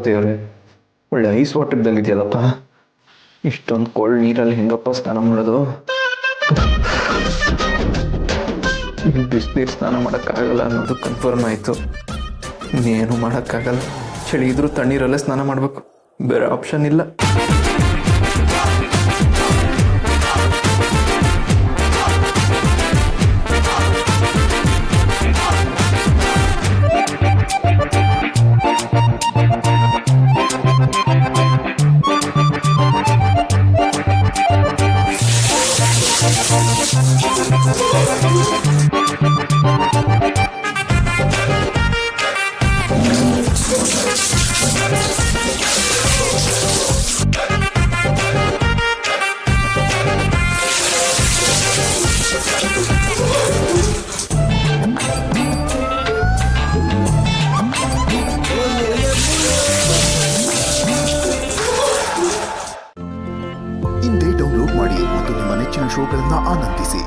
ದೇವ್ರೆ, ಒಳ್ಳೆ ice water ಇದ್ದಂಗೆ ಇದೆಯಲ್ಲಪ್ಪ. ಇಷ್ಟೊಂದು ಕೋಲ್ಡ್ ನೀರಲ್ಲಿ ಹೆಂಗಪ್ಪ ಸ್ನಾನ ಮಾಡೋದು? ಬಿಸಿನೀರು ಸ್ನಾನ ಮಾಡೋಕ್ಕಾಗಲ್ಲ ಅನ್ನೋದು ಕನ್ಫರ್ಮ್ ಆಯಿತು. ಇನ್ನೇನು ಮಾಡೋಕ್ಕಾಗಲ್ಲ. ಚಳಿ ಇದ್ರೂ ತಣ್ಣೀರಲ್ಲೇ ಸ್ನಾನ ಮಾಡಬೇಕು, ಬೇರೆ ಆಪ್ಷನ್ ಇಲ್ಲ. ಇಂದೇ ಡೌನ್ಲೋಡ್ ಮಾಡಿ ಮತ್ತು ನಿಮ್ಮ ನೆಚ್ಚಿನ ಶೋಗಳನ್ನು ಆನಂದಿಸಿ.